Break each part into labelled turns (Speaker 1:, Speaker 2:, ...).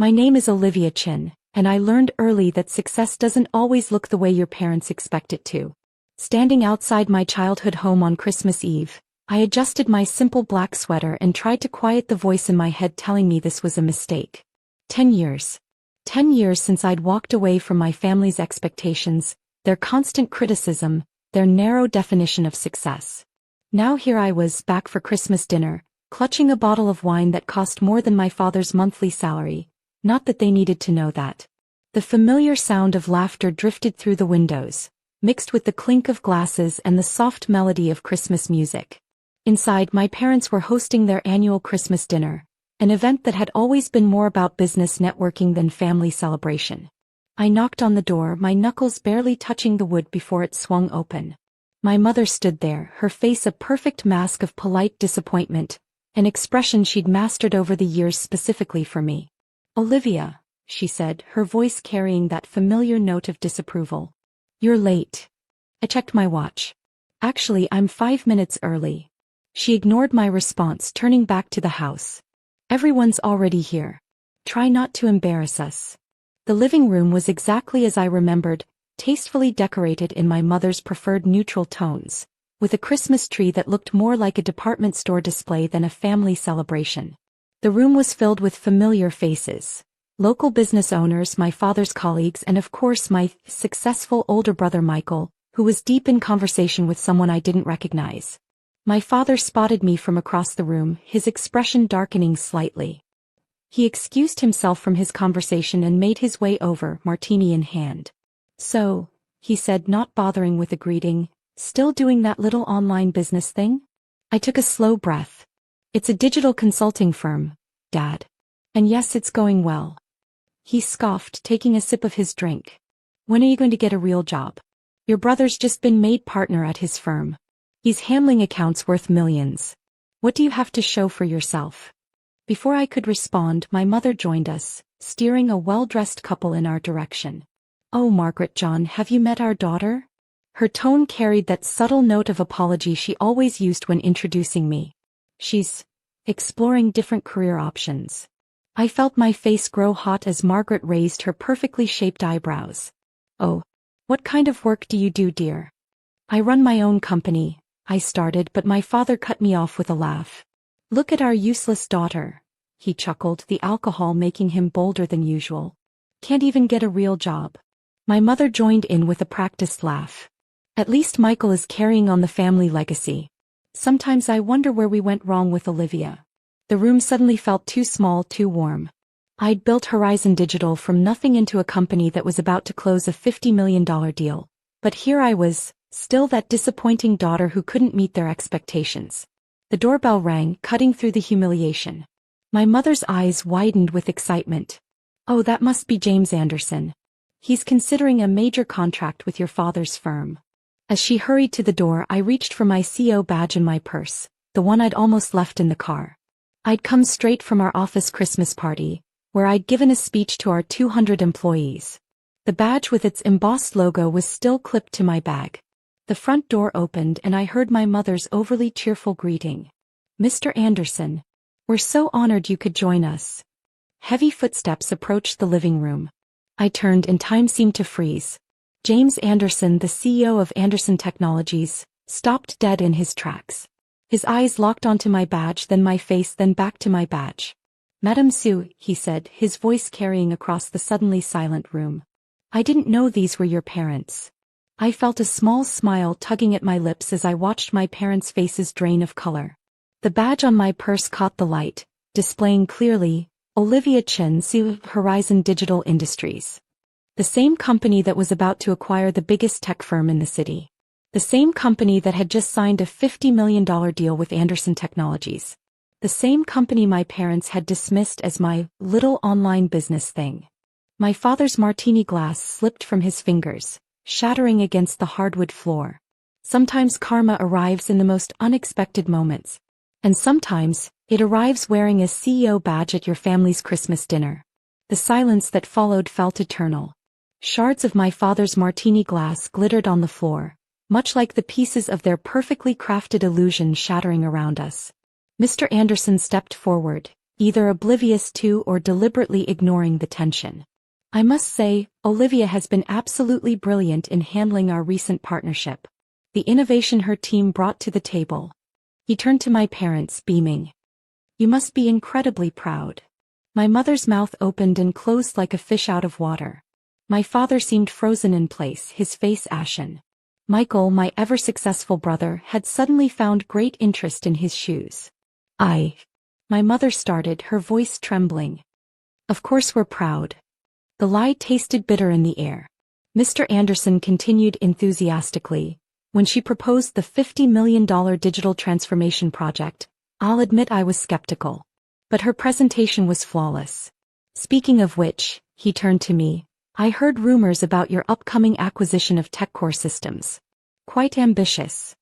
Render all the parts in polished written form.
Speaker 1: My name is Olivia Chen, and I learned early that success doesn't always look the way your parents expect it to. Standing outside my childhood home on Christmas Eve, I adjusted my simple black sweater and tried to quiet the voice in my head telling me this was a mistake. 10 years. 10 years since I'd walked away from my family's expectations, their constant criticism, their narrow definition of success. Now here I was back for Christmas dinner, clutching a bottle of wine that cost more than my father's monthly salary, not that they needed to know that. The familiar sound of laughter drifted through the windows, mixed with the clink of glasses and the soft melody of Christmas music. Inside, my parents were hosting their annual Christmas dinner, an event that had always been more about business networking than family celebration. I knocked on the door, my knuckles barely touching the wood before it swung open. My mother stood there, her face a perfect mask of polite disappointment, an expression she'd mastered over the years specifically for me. "Olivia," she said, her voice carrying that familiar note of disapproval. "You're late." I checked my watch. "Actually, I'm 5 minutes early." She ignored my response, turning back to the house. "Everyone's already here. Try not to embarrass us." The living room was exactly as I remembered, tastefully decorated in my mother's preferred neutral tones, with a Christmas tree that looked more like a department store display than a family celebration. The room was filled with familiar faces. Local business owners, my father's colleagues, and of course my successful older brother Michael, who was deep in conversation with someone I didn't recognize. My father spotted me from across the room, his expression darkening slightly. He excused himself from his conversation and made his way over, martini in hand. "So," he said, not bothering with a greeting, "still doing that little online business thing?" I took a slow breath. "It's a digital consulting firm, Dad. And yes, it's going well." He scoffed, taking a sip of his drink. "When are you going to get a real job? Your brother's just been made partner at his firm. He's handling accounts worth millions. What do you have to show for yourself?" Before I could respond, my mother joined us, steering a well-dressed couple in our direction. "Oh, Margaret John, have you met our daughter?" Her tone carried that subtle note of apology she always used when introducing me. "She's exploring different career options." I felt my face grow hot as Margaret raised her perfectly shaped eyebrows. "Oh, what kind of work do you do, dear?" "I run my own company," I started, but my father cut me off with a laugh. "Look at our useless daughter," he chuckled, the alcohol making him bolder than usual. "Can't even get a real job." My mother joined in with a practiced laugh. "At least Michael is carrying on the family legacy. Sometimes I wonder where we went wrong with Olivia." The room suddenly felt too small, too warm. I'd built Horizon Digital from nothing into a company that was about to close a $50 million deal. But here I was, still that disappointing daughter who couldn't meet their expectations. The doorbell rang, cutting through the humiliation. My mother's eyes widened with excitement. "Oh, that must be James Anderson. He's considering a major contract with your father's firm." As she hurried to the door, I reached for my CO badge in my purse, the one I'd almost left in the car. I'd come straight from our office Christmas party, where I'd given a speech to our 200 employees. The badge with its embossed logo was still clipped to my bag. The front door opened and I heard my mother's overly cheerful greeting. "Mr. Anderson, we're so honored you could join us." Heavy footsteps approached the living room. I turned and time seemed to freeze. James Anderson, the CEO of Anderson Technologies, stopped dead in his tracks. His eyes locked onto my badge, then my face, then back to my badge. "Madame Sue," he said, his voice carrying across the suddenly silent room. "I didn't know these were your parents." I felt a small smile tugging at my lips as I watched my parents' faces drain of color. The badge on my purse caught the light, displaying clearly, "Olivia Chen, CEO of Horizon Digital Industries." The same company that was about to acquire the biggest tech firm in the city. The same company that had just signed a $50 million deal with Anderson Technologies. The same company my parents had dismissed as my little online business thing. My father's martini glass slipped from his fingers, shattering against the hardwood floor. Sometimes karma arrives in the most unexpected moments. And sometimes, it arrives wearing a CEO badge at your family's Christmas dinner. The silence that followed felt eternal. Shards of my father's martini glass glittered on the floor, much like the pieces of their perfectly crafted illusion shattering around us. Mr. Anderson stepped forward, either oblivious to or deliberately ignoring the tension. I must say, Olivia has been absolutely brilliant in handling our recent partnership. The innovation her team brought to the table. He turned to my parents, beaming. You must be incredibly proud. My mother's mouth opened and closed like a fish out of water. My father seemed frozen in place, his face ashen. Michael, my ever-successful brother, had suddenly found great interest in his shoes. My mother started, her voice trembling. Of course we're proud. The lie tasted bitter in the air. Mr. Anderson continued enthusiastically. When she proposed the $50 million digital transformation project, I'll admit I was skeptical. But her presentation was flawless. Speaking of which, he turned to me, I heard rumors about your upcoming acquisition of TechCore Systems. Quite ambitious.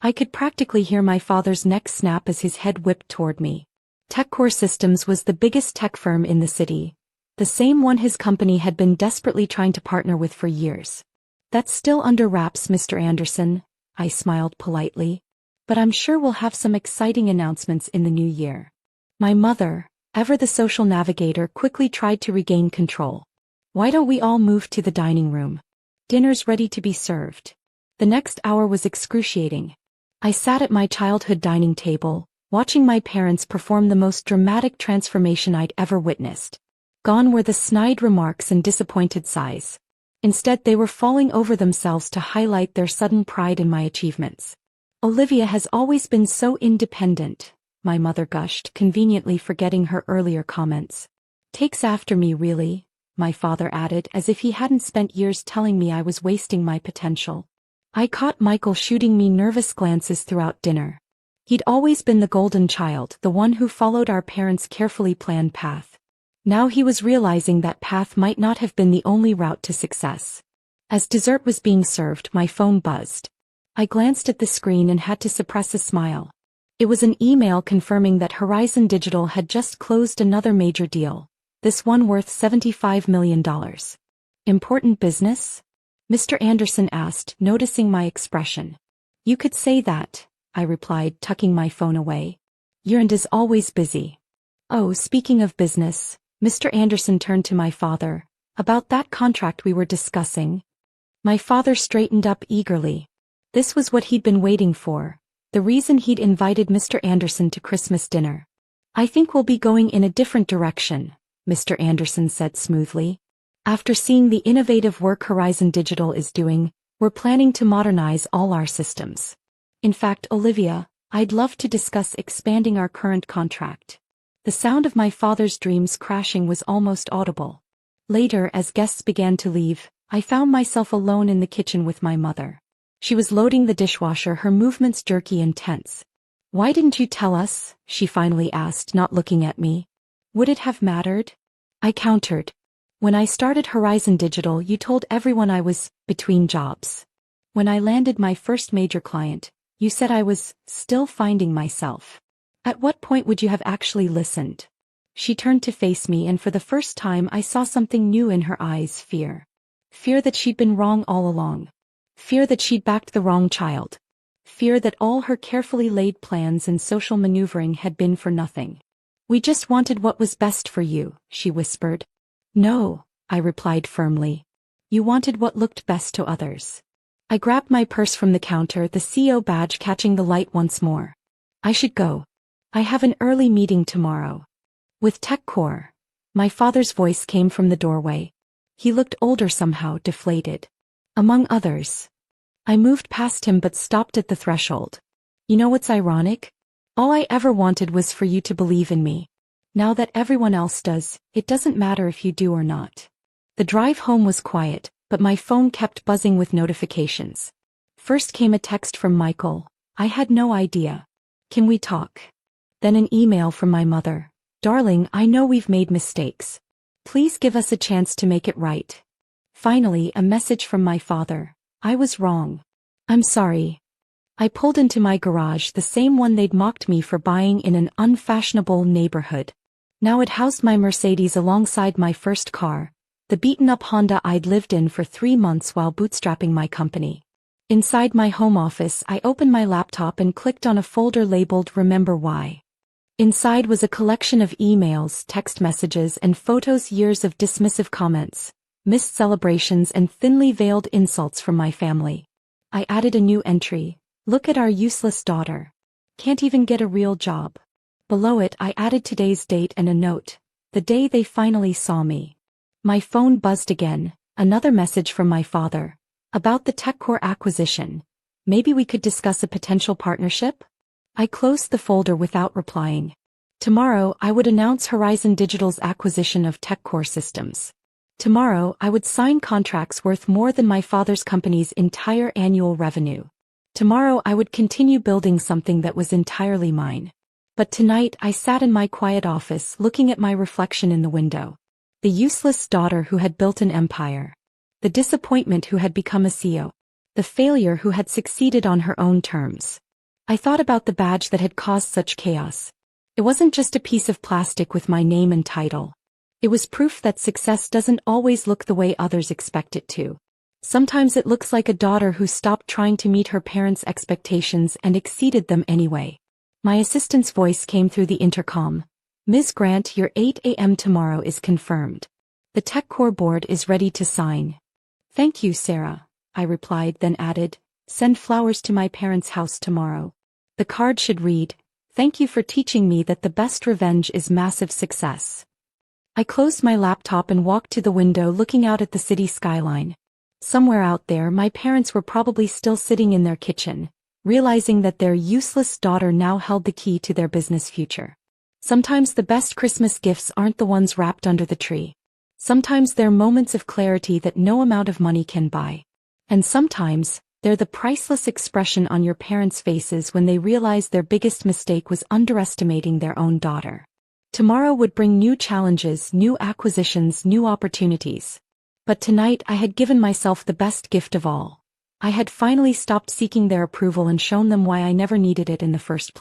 Speaker 1: I could practically hear my father's neck snap as his head whipped toward me. TechCore Systems was the biggest tech firm in the city, the same one his company had been desperately trying to partner with for years. That's still under wraps, Mr. Anderson, I smiled politely. But I'm sure we'll have some exciting announcements in the new year. My mother, ever the social navigator, quickly tried to regain control. Why don't we all move to the dining room? Dinner's ready to be served. The next hour was excruciating. I sat at my childhood dining table, watching my parents perform the most dramatic transformation I'd ever witnessed. Gone were the snide remarks and disappointed sighs. Instead, they were falling over themselves to highlight their sudden pride in my achievements. Olivia has always been so independent, my mother gushed, conveniently forgetting her earlier comments. Takes after me, really, my father added, as if he hadn't spent years telling me I was wasting my potential. I caught Michael shooting me nervous glances throughout dinner. He'd always been the golden child, the one who followed our parents' carefully planned path. Now he was realizing that path might not have been the only route to success. As dessert was being served, my phone buzzed. I glanced at the screen and had to suppress a smile. It was an email confirming that Horizon Digital had just closed another major deal, this one worth $75 million. Important business? Mr. Anderson asked, noticing my expression. You could say that, I replied, tucking my phone away. Your end is always busy. Oh, speaking of business, Mr. Anderson turned to my father. About that contract we were discussing. My father straightened up eagerly. This was what he'd been waiting for, the reason he'd invited Mr. Anderson to Christmas dinner. I think we'll be going in a different direction, Mr. Anderson said smoothly. After seeing the innovative work Horizon Digital is doing, we're planning to modernize all our systems. In fact, Olivia, I'd love to discuss expanding our current contract. The sound of my father's dreams crashing was almost audible. Later, as guests began to leave, I found myself alone in the kitchen with my mother. She was loading the dishwasher, her movements jerky and tense. Why didn't you tell us? She finally asked, not looking at me. Would it have mattered? I countered. When I started Horizon Digital, you told everyone I was between jobs. When I landed my first major client, you said I was still finding myself. At what point would you have actually listened? She turned to face me, and for the first time I saw something new in her eyes, fear. Fear that she'd been wrong all along. Fear that she'd backed the wrong child. Fear that all her carefully laid plans and social maneuvering had been for nothing. We just wanted what was best for you, she whispered. No, I replied firmly. You wanted what looked best to others. I grabbed my purse from the counter, the CEO badge catching the light once more. I should go. I have an early meeting tomorrow. With TechCore. My father's voice came from the doorway. He looked older somehow, deflated. Among others. I moved past him but stopped at the threshold. You know what's ironic? All I ever wanted was for you to believe in me. Now that everyone else does, it doesn't matter if you do or not. The drive home was quiet, but my phone kept buzzing with notifications. First came a text from Michael. I had no idea. Can we talk? Then an email from my mother. Darling, I know we've made mistakes. Please give us a chance to make it right. Finally, a message from my father. I was wrong. I'm sorry. I pulled into my garage, the same one they'd mocked me for buying in an unfashionable neighborhood. Now it housed my Mercedes alongside my first car, the beaten-up Honda I'd lived in for 3 months while bootstrapping my company. Inside my home office, I opened my laptop and clicked on a folder labeled Remember Why. Inside was a collection of emails, text messages, and photos, years of dismissive comments, missed celebrations, and thinly veiled insults from my family. I added a new entry. Look at our useless daughter. Can't even get a real job. Below it I added today's date and a note. The day they finally saw me. My phone buzzed again, another message from my father. About the TechCore acquisition. Maybe we could discuss a potential partnership? I closed the folder without replying. Tomorrow I would announce Horizon Digital's acquisition of TechCore Systems. Tomorrow I would sign contracts worth more than my father's company's entire annual revenue. Tomorrow I would continue building something that was entirely mine. But tonight I sat in my quiet office looking at my reflection in the window. The useless daughter who had built an empire. The disappointment who had become a CEO. The failure who had succeeded on her own terms. I thought about the badge that had caused such chaos. It wasn't just a piece of plastic with my name and title. It was proof that success doesn't always look the way others expect it to. Sometimes it looks like a daughter who stopped trying to meet her parents' expectations and exceeded them anyway. My assistant's voice came through the intercom. Ms. Grant, your 8 a.m. tomorrow is confirmed. The TechCore board is ready to sign. Thank you, Sarah, I replied, then added, send flowers to my parents' house tomorrow. The card should read, thank you for teaching me that the best revenge is massive success. I closed my laptop and walked to the window looking out at the city skyline. Somewhere out there my parents were probably still sitting in their kitchen, realizing that their useless daughter now held the key to their business future. Sometimes the best Christmas gifts aren't the ones wrapped under the tree. Sometimes they're moments of clarity that no amount of money can buy. And sometimes, they're the priceless expression on your parents' faces when they realize their biggest mistake was underestimating their own daughter. Tomorrow would bring new challenges, new acquisitions, new opportunities. But tonight I had given myself the best gift of all. I had finally stopped seeking their approval and shown them why I never needed it in the first place.